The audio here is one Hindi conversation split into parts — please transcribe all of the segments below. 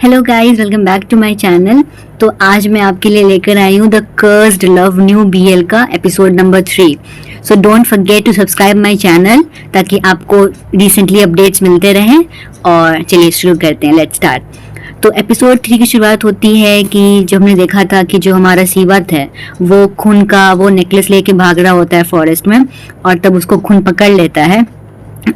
Hello guys, welcome back to my channel. तो आज मैं आपके लिए लेकर आई हूँ the cursed love new BL का episode number 3। So don't forget to subscribe my channel ताकि आपको रिसेंटली अपडेट्स मिलते रहें। और चलिए शुरू करते हैं, लेट्स स्टार्ट। तो एपिसोड 3 की शुरुआत होती है कि जो हमने देखा था कि जो हमारा सीवत है वो खून का वो नेकलेस लेके भाग रहा होता है फॉरेस्ट में, और तब उसको खून पकड़ लेता है।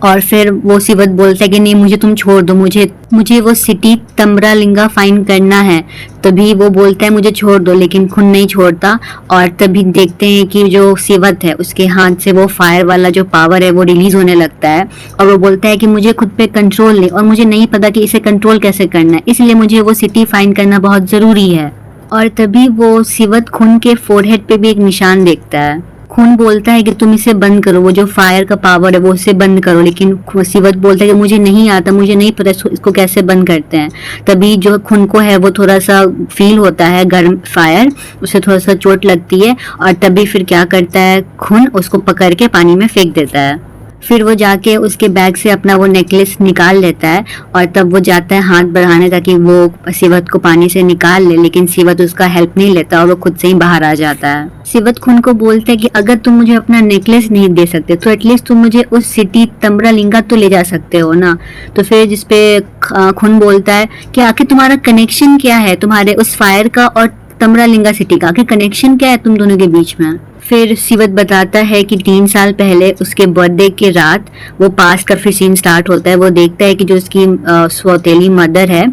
और फिर वो सिवत बोलता है कि नहीं, मुझे तुम छोड़ दो, मुझे वो सिटी तम्रालिंगा फाइंड करना है। तभी वो बोलता है मुझे छोड़ दो, लेकिन खून नहीं छोड़ता। और तभी देखते हैं कि जो सिवत है उसके हाथ से वो फायर वाला जो पावर है वो रिलीज होने लगता है। और वो बोलता है कि मुझे खुद पे कंट्रोल नहीं, और मुझे नहीं पता कि इसे कंट्रोल कैसे करना है, इसलिए मुझे वो सिटी फाइंड करना बहुत जरूरी है। और तभी वो सिवत खून के फोरहेड पे भी एक निशान देखता है। खून बोलता है कि तुम इसे बंद करो, वो जो फायर का पावर है वो उसे बंद करो, लेकिन सिवत बोलता है कि मुझे नहीं आता, मुझे नहीं पता इसको कैसे बंद करते हैं। तभी जो खून को है वो थोड़ा सा फील होता है गर्म फायर, उसे थोड़ा सा चोट लगती है। और तभी फिर क्या करता है, खून उसको पकड़ के पानी में फेंक देता है। फिर वो जाके उसके बैग से अपना वो नेकलेस निकाल लेता है, और तब वो जाता है हाथ बढ़ाने ताकि वो सिवत को पानी से निकाल ले, लेकिन सिवत उसका हेल्प नहीं लेता और वो खुद से ही बाहर आ जाता है। सिवत खून को बोलता है कि अगर तुम मुझे अपना नेकलेस नहीं दे सकते तो एटलीस्ट तुम मुझे उस सिटी तम्रालिंगा तो ले जा सकते हो ना। तो फिर जिसपे खून बोलता है कि आखिर तुम्हारा कनेक्शन क्या है, तुम्हारे उस फायर का और तम्रालिंगा सिटी का आखिर कनेक्शन क्या है तुम दोनों के बीच में। फिर सिवत बताता है कि 3 साल पहले उसके बर्थडे के रात वो पास्ट का फिर सीन स्टार्ट होता है। वो देखता है कि जो उसकी सौतेली मदर है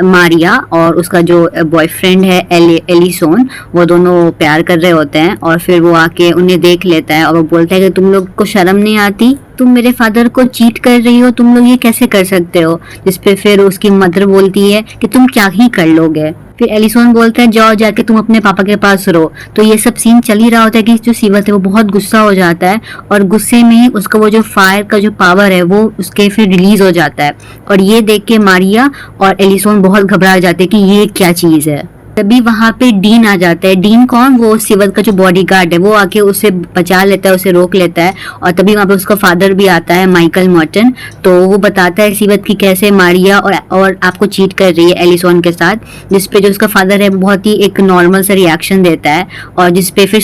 मारिया और उसका जो बॉयफ्रेंड है एलिसोन, वो दोनों प्यार कर रहे होते हैं। और फिर वो आके उन्हें देख लेता है और वो बोलता है कि तुम लोग को शर्म नहीं आती, तुम मेरे फादर को चीट कर रही हो, तुम लोग ये कैसे कर सकते हो। जिसपे फिर उसकी मदर बोलती है कि तुम क्या ही कर लोगे। फिर एलिसोन बोलता है जाओ जाके तुम अपने पापा के पास रहो। तो ये सब सीन चल ही रहा होता है कि जो सिवत है वो बहुत गुस्सा हो जाता है, और गुस्से में ही उसका वो जो फायर का जो पावर है वो उसके फिर रिलीज हो जाता है। और ये देख के मारिया और एलिसोन बहुत घबरा जाते हैं कि ये क्या चीज है। तभी वहां पे डीन आ जाता है। डीन कौन, वो सिवत का जो बॉडीगार्ड है, वो आके उसे बचा लेता है, उसे रोक लेता है। और तभी वहां पे उसका फादर भी आता है, माइकल मॉर्टन। तो वो बताता है सिवत की कैसे मारिया और आपको चीट कर रही है एलिसोन के साथ। जिसपे जो उसका फादर है वो बहुत ही एक नॉर्मल सा रिएक्शन देता है, और जिसपे फिर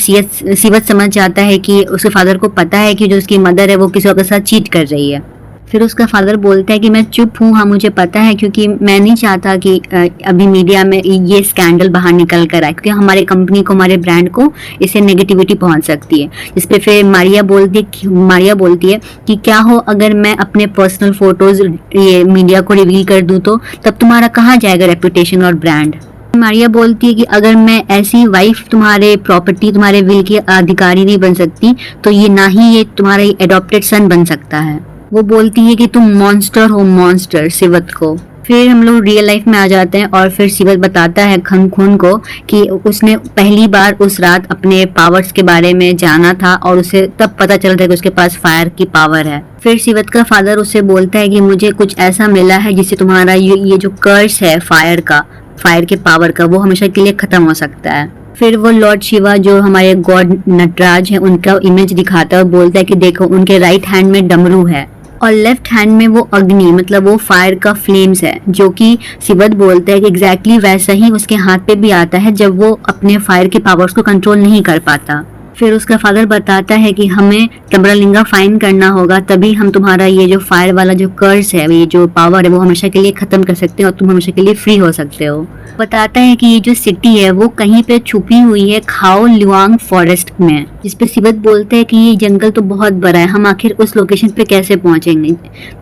सिवत समझ जाता है कि उसके फादर को पता है कि जो उसकी मदर है वो किसी और के साथ चीट कर रही है। फिर उसका फादर बोलता है कि मैं चुप हूँ, हाँ मुझे पता है, क्योंकि मैं नहीं चाहता कि अभी मीडिया में ये स्कैंडल बाहर निकल कर आए, क्योंकि हमारे कंपनी को, हमारे ब्रांड को इससे नेगेटिविटी पहुंच सकती है। इस पे फिर मारिया बोलती है कि क्या हो अगर मैं अपने पर्सनल फोटोज ये मीडिया को रिवील कर दूँ तो तब तुम्हारा कहाँ जाएगा रेपुटेशन और ब्रांड। मारिया बोलती है कि अगर मैं ऐसी वाइफ तुम्हारे प्रॉपर्टी, तुम्हारे विल की अधिकारी नहीं बन सकती, तो ये ना ही ये तुम्हारा एडॉप्टेड सन बन सकता है। वो बोलती है कि तुम मॉन्स्टर हो, मॉन्स्टर, सिवत को। फिर हम लोग रियल लाइफ में आ जाते हैं, और फिर सिवत बताता है खून को कि उसने पहली बार उस रात अपने पावर्स के बारे में जाना था, और उसे तब पता चलता है कि उसके पास फायर की पावर है। फिर सिवत का फादर उसे बोलता है कि मुझे कुछ ऐसा मिला है जिससे तुम्हारा ये जो कर्स है फायर के पावर का, वो हमेशा के लिए खत्म हो सकता है। फिर वो लॉर्ड शिवा जो हमारे गॉड नटराज है उनका इमेज दिखाता है और बोलता है कि देखो उनके राइट हैंड में डमरू है और लेफ्ट हैंड में वो अग्नि, मतलब वो फायर का फ्लेम्स है, जो कि सिवत बोलता है कि एग्जैक्टली वैसा ही उसके हाथ पे भी आता है जब वो अपने फायर के पावर्स को कंट्रोल नहीं कर पाता। फिर उसका फादर बताता है कि हमें तम्रालिंगा फाइंड करना होगा, तभी हम तुम्हारा ये जो फायर वाला जो कर्स है, ये जो पावर है, वो हमेशा के लिए खत्म कर सकते हैं और तुम हमेशा के लिए फ्री हो सकते हो। बताता है कि ये जो सिटी है वो कहीं पे छुपी हुई है खाओ लुआंग फॉरेस्ट में। जिसपे सिवत बोलते हैं कि ये जंगल तो बहुत बड़ा है, हम आखिर उस लोकेशन पे कैसे पहुंचेंगे।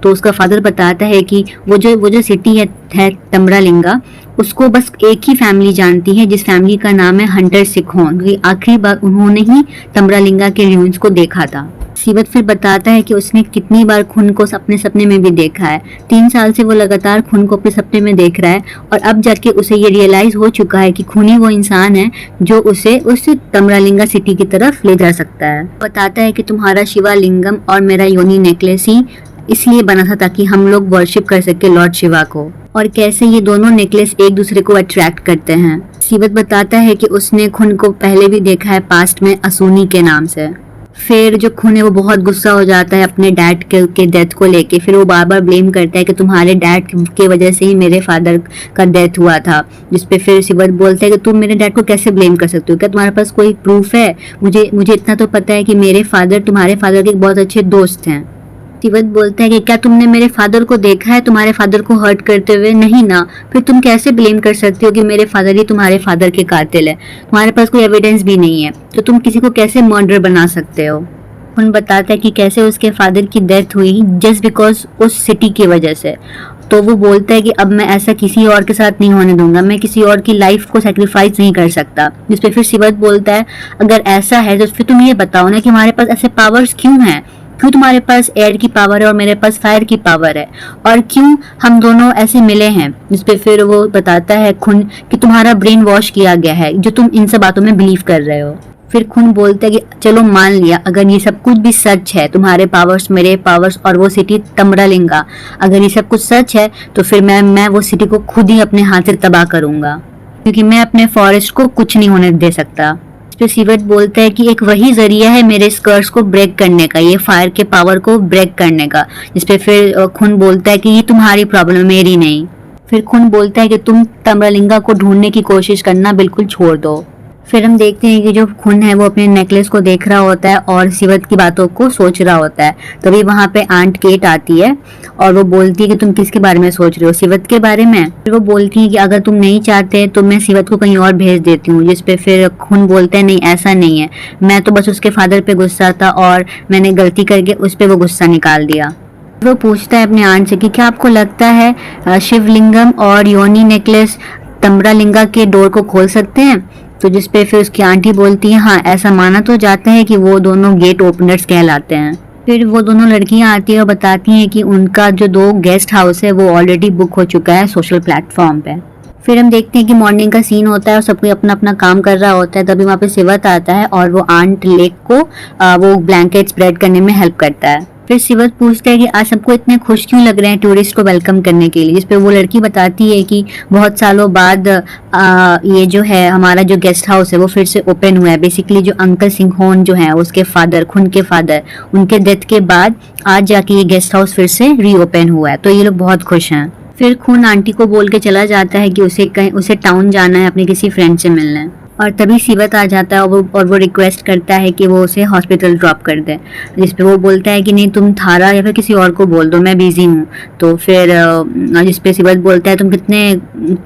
तो उसका फादर बताता है कि वो जो सिटी है तम्रालिंगा, उसको बस एक ही फैमिली जानती है, जिस फैमिली का नाम है हंटर सिखोन, क्योंकि आखिरी बार उन्होंने ही तम्रालिंगा के रूइंस को देखा था। सिवत फिर बताता है कि उसने कितनी बार खून को अपने सपने में भी देखा है। 3 साल से वो लगातार खून को अपने सपने में देख रहा है, और अब जाके उसे ये रियलाइज हो चुका है कि खूनी वो इंसान है जो उसे उस तम्रालिंगा सिटी की तरफ ले जा सकता है। बताता है कि तुम्हारा शिवालिंगम और मेरा योनी नेकलेस ही इसलिए बना था ताकि हम लोग वर्शिप कर सके लॉर्ड शिवा को, और कैसे ये दोनों नेकलेस एक दूसरे को अट्रैक्ट करते हैं। सिवत बताता है कि उसने खून को पहले भी देखा है पास्ट में असुनी के नाम से। फिर जो खून है वो बहुत गुस्सा हो जाता है अपने डैड के डेथ को लेके। फिर वो बार बार ब्लेम करता है कि तुम्हारे डैड की वजह से ही मेरे फादर का डेथ हुआ था, जिसपे फिर सिवत बोलता है कि तुम मेरे डैड को कैसे ब्लेम कर सकते हो, क्या तुम्हारे पास कोई प्रूफ है? मुझे मुझे इतना तो पता है कि मेरे फादर तुम्हारे फादर के बहुत अच्छे दोस्त हैं। सिवत बोलता है कि क्या तुमने मेरे फादर को देखा है तुम्हारे फादर को हर्ट करते हुए? नहीं ना, फिर तुम कैसे ब्लेम कर सकती हो कि मेरे फादर ही तुम्हारे फादर के कातिल है? तुम्हारे पास कोई एविडेंस भी नहीं है, तो तुम किसी को कैसे मर्डर बना सकते हो? उन बताता है कि कैसे उसके फादर की डेथ हुई जस्ट बिकॉज उस सिटी की वजह से। तो वो बोलता है कि अब मैं ऐसा किसी और के साथ नहीं होने दूंगा, मैं किसी और की लाइफ को सेक्रीफाइस नहीं कर सकता। जिस पे फिर सिवत बोलता है अगर ऐसा है तो फिर तुम ये बताओ ना कि हमारे पास ऐसे पावर्स क्यों हैं, क्यों तुम्हारे पास एयर की पावर है और मेरे पास फायर की पावर है, और क्यों हम दोनों ऐसे मिले हैं? जिस पे फिर वो बताता है खून कि तुम्हारा ब्रेन वॉश किया गया है, जो तुम इन सब बातों में बिलीव कर रहे हो। फिर खून बोलता है कि चलो मान लिया, अगर ये सब कुछ भी सच है, तुम्हारे पावर्स मेरे पावर्स और वो सिटी तमरालिंगा, अगर ये सब कुछ सच है तो फिर मैं वो सिटी को खुद ही अपने हाथ से तबाह करूंगा, क्योंकि मैं अपने फॉरेस्ट को कुछ नहीं होने दे सकता। इस पे सिवत बोलता है कि एक वही जरिया है मेरे स्कर्ट्स को ब्रेक करने का, ये फायर के पावर को ब्रेक करने का। जिस पे फिर खून बोलता है कि ये तुम्हारी प्रॉब्लम है, मेरी नहीं। फिर खून बोलता है कि तुम तमरालिंगा को ढूंढने की कोशिश करना बिल्कुल छोड़ दो। फिर हम देखते हैं कि जो खून है वो अपने नेकलेस को देख रहा होता है और सिवत की बातों को सोच रहा होता है। तभी वहां पे आंट केट आती है और वो बोलती है कि तुम किसके बारे में सोच रहे हो? सिवत के बारे में। फिर वो बोलती है कि अगर तुम नहीं चाहते तो मैं सिवत को कहीं और भेज देती हूँ। जिस पे फिर खून बोलता है नहीं, ऐसा नहीं है, मैं तो बस उसके फादर पे गुस्सा था और मैंने गलती करके उस पर वो गुस्सा निकाल दिया। वो पूछता है अपने आंट से कि क्या आपको लगता है शिवलिंगम और योनी नेकलेस तमरालिंगा के डोर को खोल सकते हैं? तो जिस पे फिर उसकी आंटी बोलती है हाँ, ऐसा माना तो जाता है कि वो दोनों गेट ओपनर्स कहलाते हैं। फिर वो दोनों लड़कियां आती है और बताती हैं कि उनका जो 2 गेस्ट हाउस है वो ऑलरेडी बुक हो चुका है सोशल प्लेटफॉर्म पे। फिर हम देखते हैं कि मॉर्निंग का सीन होता है और सब कोई अपना अपना काम कर रहा होता है। तभी वहाँ पे सिवत आता है और वो आंट लेक को वो ब्लैंकेट स्प्रेड करने में हेल्प करता है। फिर सिवत पूछता है कि आज सबको इतने खुश क्यों लग रहे हैं टूरिस्ट को वेलकम करने के लिए? जिस पे वो लड़की बताती है कि बहुत सालों बाद ये जो है हमारा जो गेस्ट हाउस है वो फिर से ओपन हुआ है। बेसिकली जो अंकल सिंघोन जो है उसके फादर, खून के फादर, उनके डेथ के बाद आज जाके ये गेस्ट हाउस फिर से रीओपन हुआ है, तो ये लोग बहुत खुश हैं। फिर खून आंटी को बोल के चला जाता है कि उसे टाउन जाना है अपने किसी फ्रेंड से मिलने। और तभी सिवत आ जाता है और वो रिक्वेस्ट करता है कि वो उसे हॉस्पिटल ड्रॉप कर दे। जिस पे वो बोलता है कि नहीं, तुम थारा या फिर किसी और को बोल दो, मैं बिजी हूँ। तो फिर जिस पे सिवत बोलता है तुम कितने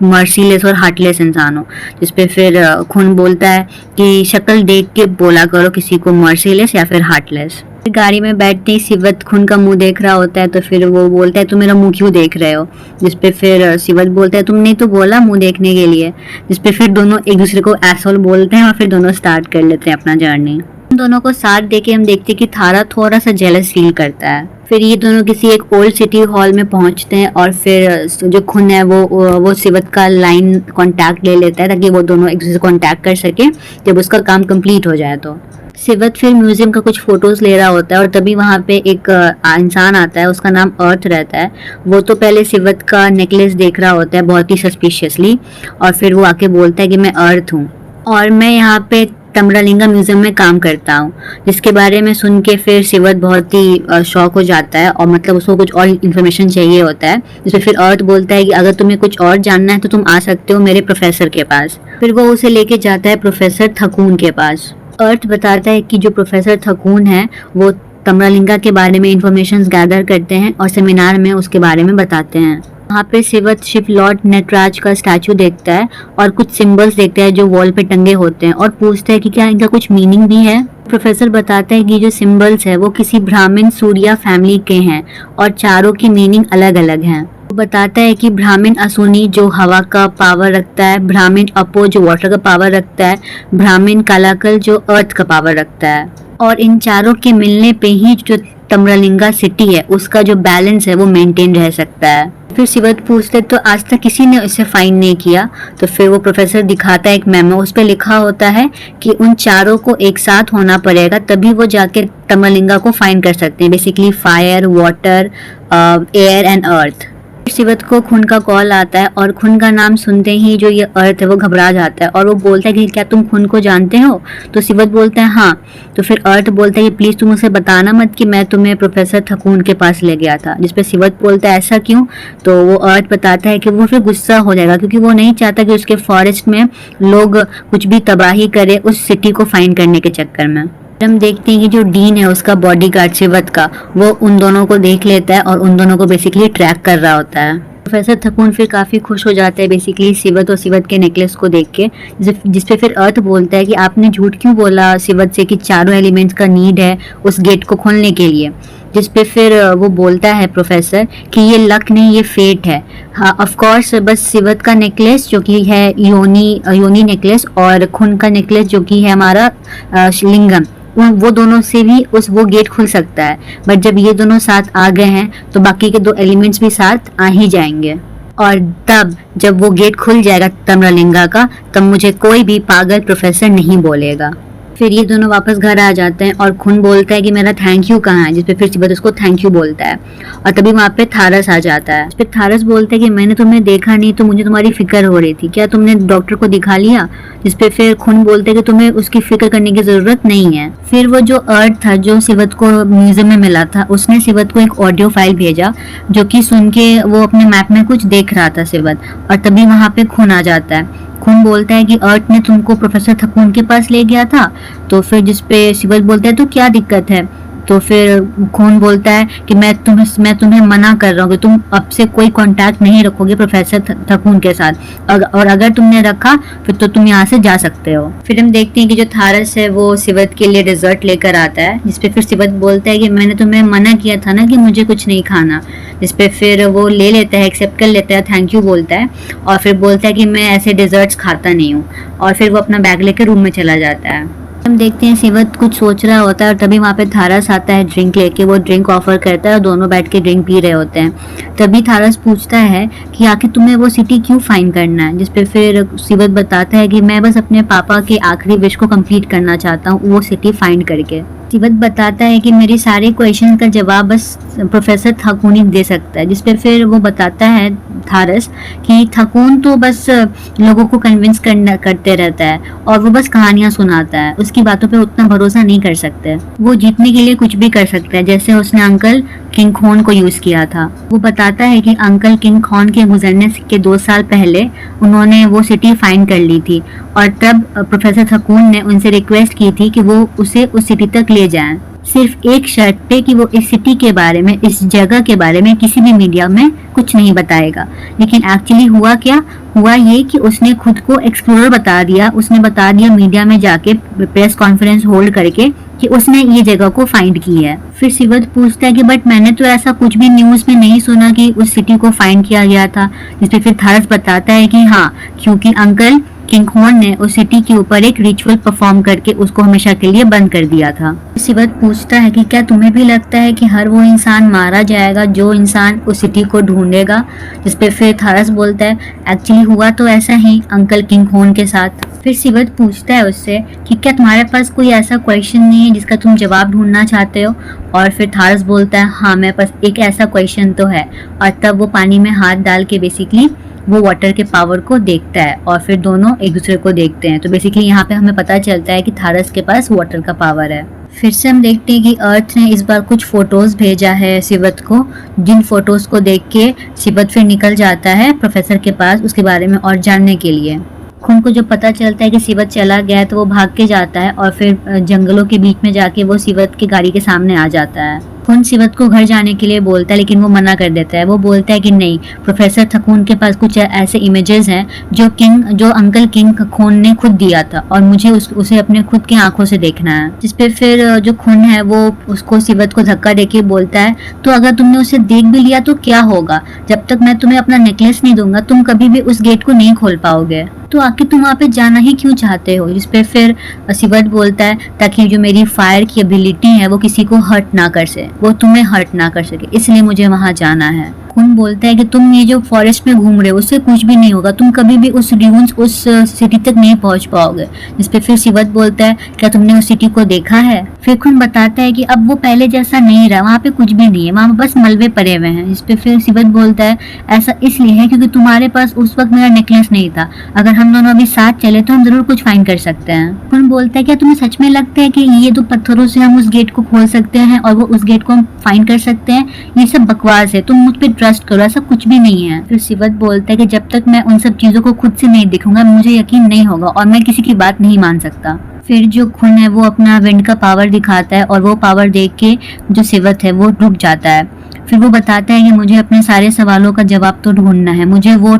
मर्सीलेस और हार्टलेस इंसान हो। जिस पे फिर खून बोलता है कि शक्ल देख के बोला करो किसी को मर्सीलेस या फिर हार्टलेस। गाड़ी में बैठते ही सिवत खून का मुंह देख रहा होता है, तो फिर वो बोलता है तुम मेरा मुंह क्यों देख रहे हो? जिस पे फिर सिवत बोलता है तुमने तो बोला मुंह देखने के लिए। जिस पे फिर दोनों एक दूसरे को एसोल बोलते हैं और फिर दोनों स्टार्ट कर लेते हैं अपना जर्नी। दोनों को साथ देके हम देखते हैं कि थारा थोड़ा सा जेलस फील करता है। फिर ये दोनों किसी एक ओल्ड सिटी हॉल में पहुंचते हैं और फिर जो खून है वो सिवत का लाइन कांटेक्ट ले लेता है ताकि वो दोनों एक दूसरे से कांटेक्ट कर सके जब उसका काम कंप्लीट हो जाए। तो सिवत फिर म्यूजियम का कुछ फोटोज ले रहा होता है और तभी वहाँ पे एक इंसान आता है, उसका नाम अर्थ रहता है। वो तो पहले सिवत का नेकलेस देख रहा होता है बहुत ही सस्पिशियसली, और फिर वो आके बोलता है कि मैं अर्थ हूँ और मैं यहाँ पे तमरालिंगा म्यूजियम में काम करता हूँ। जिसके बारे में सुन के फिर सिवत बहुत ही शॉक हो जाता है और मतलब उसको कुछ और इन्फॉर्मेशन चाहिए होता है। जिसमें फिर अर्थ बोलता है कि अगर तुम्हें कुछ और जानना है तो तुम आ सकते हो मेरे प्रोफेसर के पास। फिर वो उसे लेके जाता है प्रोफेसर थकून के पास। अर्थ बताता है कि जो प्रोफेसर थकून है वो तमरालिंगा के बारे में इंफॉर्मेशन गैदर करते हैं और सेमिनार में उसके बारे में बताते हैं। वहाँ पे सिवत शिव लॉर्ड नटराज का स्टैचू देखता है और कुछ सिंबल्स देखता है जो वॉल पे टंगे होते हैं और पूछता है कि क्या इनका कुछ मीनिंग भी है। प्रोफेसर बताता है कि जो सिंबल्स है वो किसी ब्राह्मण सूर्या फैमिली के हैं और चारों की मीनिंग अलग अलग हैं। वो बताता है कि ब्राह्मण असुनी जो हवा का पावर रखता है, ब्राह्मण अपो जो वाटर का पावर रखता है, ब्राह्मण कालाकल जो अर्थ का पावर रखता है, और इन चारों के मिलने पे ही जो तमरालिंगा सिटी है उसका जो बैलेंस है वो मेंटेन रह सकता है। फिर सिवत पूछते तो आज तक किसी ने इसे फाइंड नहीं किया। तो फिर वो प्रोफेसर दिखाता है एक मेमो, उस पर लिखा होता है कि उन चारों को एक साथ होना पड़ेगा तभी वो जाके तमरालिंगा को फाइंड कर सकते हैं। Basically fire, water, air and earth. सिवत को खून का कॉल आता है और खून का नाम सुनते ही जो ये अर्थ है वो घबरा जाता है और वो बोलता है कि क्या तुम खून को जानते हो? तो सिवत बोलता है हाँ। तो फिर अर्थ बोलता है कि प्लीज तुम उसे बताना मत कि मैं तुम्हें प्रोफेसर थकून के पास ले गया था। जिसपे सिवत बोलता है ऐसा क्यों? तो वो अर्थ बताता है कि वो फिर गुस्सा हो जाएगा क्योंकि वो नहीं चाहता कि उसके फॉरेस्ट में लोग कुछ भी तबाही करे उस सिटी को फाइंड करने के चक्कर में। हम देखते हैं कि जो डीन है उसका बॉडीगार्ड सिवत का, वो उन दोनों को देख लेता है और उन दोनों को बेसिकली ट्रैक कर रहा होता है। प्रोफेसर थकून फिर काफ़ी खुश हो जाते हैं बेसिकली सिवत और सिवत के नेकलेस को देख के, जिसपे फिर अर्थ बोलता है कि आपने झूठ क्यों बोला सिवत से कि चारों एलिमेंट्स का नीड है उस गेट को खोलने के लिए। जिसपे फिर वो बोलता है प्रोफेसर कि ये लक नहीं, ये फेट है। हाँ ऑफ कोर्स, बस सिवत का नेकलेस जो कि है योनी नेकलेस और खून का नेकलेस जो कि है हमारा लिंगम, वो दोनों से भी वो गेट खुल सकता है। बट जब ये दोनों साथ आ गए हैं तो बाकी के दो एलिमेंट्स भी साथ आ ही जाएंगे और तब जब वो गेट खुल जाएगा तम्रलिंगा का, तब मुझे कोई भी पागल प्रोफेसर नहीं बोलेगा। फिर ये दोनों वापस घर आ जाते हैं और खून बोलता है कि मेरा थैंक यू कहाँ है, जिसपे फिर सिवत उसको थैंक यू बोलता है और तभी वहाँ पे थारस आ जाता है। फिर थारस बोलता है कि मैंने तुम्हें देखा नहीं तो मुझे तुम्हारी फिक्र हो रही थी, क्या तुमने डॉक्टर को दिखा लिया? जिसपे फिर खून बोलता है कि तुम्हें उसकी फिक्र करने की जरूरत नहीं है। फिर वो जो अर्थ था जो सिवत को म्यूजियम में मिला था, उसने सिवत को एक ऑडियो फाइल भेजा जो कि सुन के वो अपने मैप में कुछ देख रहा था सिवत, और तभी वहाँ पे खून आ जाता है। खून बोलता है कि अर्थ ने तुमको प्रोफेसर थकून के पास ले गया था। तो फिर जिसपे सिवत बोलता है तो क्या दिक्कत है? तो फिर खून बोलता है कि मैं तुम्हें मना कर रहा हूँ कि तुम अब से कोई कांटेक्ट नहीं रखोगे प्रोफेसर थकून के साथ, और अगर तुमने रखा फिर तो तुम यहाँ से जा सकते हो। फिर हम देखते हैं कि जो थारस है वो सिवत के लिए डेजर्ट लेकर आता है, जिसपे फिर सिवत बोलता है कि मैंने तुम्हें मना किया था ना कि मुझे कुछ नहीं खाना। जिसपे फिर वो ले लेता है, एक्सेप्ट कर लेता है, थैंक यू बोलता है और फिर बोलता है कि मैं ऐसे डेजर्ट्स खाता नहीं हूँ, और फिर वो अपना बैग लेकर रूम में चला जाता है। हम देखते हैं सिवत कुछ सोच रहा होता है और तभी वहाँ पे थारस आता है ड्रिंक लेके। वो ड्रिंक ऑफर करता है और दोनों बैठ के ड्रिंक पी रहे होते हैं। तभी थारस पूछता है कि आखिर तुम्हें वो सिटी क्यों फाइंड करना है? जिसपे फिर सिवत बताता है कि मैं बस अपने पापा के आखिरी विश को कंप्लीट करना चाहता हूँ वो सिटी फाइंड करके। सिवत बताता है कि मेरे सारे क्वेश्चन का जवाब बस प्रोफेसर थकून ही दे सकता है। जिसपे फिर वो बताता है थारस कि थकून तो बस लोगों को कन्विंस करते रहता है और वो बस कहानियां सुनाता है, उसकी बातों पे उतना भरोसा नहीं कर सकते। वो जीतने के लिए कुछ भी कर सकता है, जैसे उसने अंकल किंग खोन को यूज किया था। वो बताता है कि अंकल किंग खोन के गुजरने के 2 साल पहले उन्होंने वो सिटी फाइंड कर ली थी और तब प्रोफेसर थकून ने उनसे रिक्वेस्ट की थी कि वो उसे उस सिटी तक ले जाएं, सिर्फ एक शर्त पे कि वो इस सिटी के बारे में, इस जगह के बारे में किसी भी मीडिया में कुछ नहीं बताएगा। लेकिन एक्चुअली हुआ क्या? हुआ ये कि उसने खुद को एक्सप्लोरर बता दिया। उसने बता दिया मीडिया में जाके प्रेस कॉन्फ्रेंस होल्ड करके कि उसने ये जगह को फाइंड की है। फिर सिवत पूछता है कि बट मैंने तो ऐसा कुछ भी न्यूज में नहीं सुना कि उस सिटी को फाइंड किया गया था। जिसपे फिर थारस बताता है कि हाँ, क्योंकि अंकल किंग खोन ने उस सिटी के ऊपर एक रिचुअल परफॉर्म करके उसको हमेशा के लिए बंद कर दिया था। सिवत पूछता है कि क्या तुम्हें भी लगता है कि हर वो इंसान मारा जाएगा जो इंसान उस सिटी को ढूंढेगा? जिसपे फिर थारस बोलता है एक्चुअली हुआ तो ऐसा ही अंकल किंग खोन के साथ। फिर सिवत पूछता है उससे कि क्या तुम्हारे पास कोई ऐसा क्वेश्चन नहीं है जिसका तुम जवाब ढूंढना चाहते हो? और फिर थारस बोलता है हाँ, मेरे पास एक ऐसा क्वेश्चन तो है। और तब वो पानी में हाथ डाल के बेसिकली वो वाटर के पावर को देखता है और फिर दोनों एक दूसरे को देखते हैं। तो बेसिकली यहाँ पे हमें पता चलता है कि थारस के पास वाटर का पावर है। फिर से हम देखते हैं कि अर्थ ने इस बार कुछ फोटोज भेजा है सिवत को, जिन फोटोज को देख के सिवत फिर निकल जाता है प्रोफेसर के पास उसके बारे में और जानने के लिए। खून को जब पता चलता है कि सिवत चला गया है तो वो भाग के जाता है और फिर जंगलों के बीच में जाके वो सिवत की गाड़ी के सामने आ जाता है। खून सिवत को घर जाने के लिए बोलता है लेकिन वो मना कर देता है। वो बोलता है कि नहीं, प्रोफेसर थकून के पास कुछ ऐसे इमेजेस हैं जो अंकल किंग खोन ने खुद दिया था और मुझे उसे अपने खुद की आंखों से देखना है। जिसपे फिर जो खून है वो उसको सिवत को धक्का देके बोलता है तो अगर तुमने उसे देख भी लिया तो क्या होगा? जब तक मैं तुम्हें अपना नेकलेस नहीं दूंगा तुम कभी भी उस गेट को नहीं खोल पाओगे, तो आखिर तुम वहाँ पे जाना ही क्यों चाहते हो? जिसपे फिर सिवत बोलता है ताकि जो मेरी फायर की एबिलिटी है वो किसी को हर्ट ना कर सके, वो तुम्हें हर्ट ना कर सके, इसलिए मुझे वहाँ जाना है। खुन बोलता है कि तुम ये जो फॉरेस्ट में घूम रहे हो उससे कुछ भी नहीं होगा, तुम कभी भी उस ड्यून्स उस सिटी तक नहीं पहुंच पाओगे। जिस पे फिर सिवत बोलता है क्या तुमने उस सिटी को देखा है? फिर खुन बताता है कि अब वो पहले जैसा नहीं रहा, वहाँ पे कुछ भी नहीं है, वहाँ बस मलबे पड़े हुए हैं। जिस पे फिर सिवत बोलता है ऐसा इसलिए है क्योंकि तुम्हारे पास उस वक्त मेरा नेकलेस नहीं था, अगर हम दोनों अभी साथ चले तो हम जरूर कुछ फाइंड कर सकते हैं। खुन बोलता है क्या तुम्हें सच में लगता है कि ये दो पत्थरों से हम उस गेट को खोल सकते हैं और वो उस गेट को हम फाइंड कर सकते हैं? ये सब बकवास है, तुम मुझ पे ट्रस्ट करो, ऐसा कुछ भी नहीं है। फिर सिवत बोलता है कि जब तक मैं उन सब चीजों को खुद से नहीं देखूंगा मुझे यकीन नहीं होगा और मैं किसी की बात नहीं मान सकता। फिर जो खुन है वो अपना विंड का पावर दिखाता है और वो पावर देख के जो सिवत है वो रुक जाता है। फिर वो बताता है कि मुझे अपने सारे सवालों का जवाब तो ढूंढना है, मुझे वो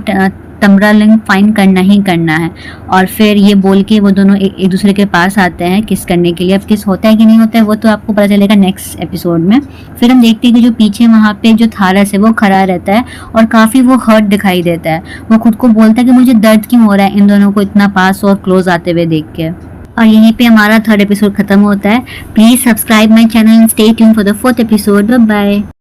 तमरालिंग फाइंड करना ही करना है। और फिर ये बोल के वो दोनों एक दूसरे के पास आते हैं किस करने के लिए। अब किस होता है कि नहीं होता है वो तो आपको पता चलेगा नेक्स्ट एपिसोड में। फिर हम देखते हैं कि जो पीछे वहाँ पे जो थारस है वो खड़ा रहता है और काफ़ी वो हर्ट दिखाई देता है। वो खुद को बोलता है कि मुझे दर्द क्यों हो रहा है इन दोनों को इतना पास और क्लोज आते हुए देख के। और यहीं पे हमारा 3rd एपिसोड खत्म होता है। Please subscribe my channel and stay tuned for the 4th episode. Bye bye.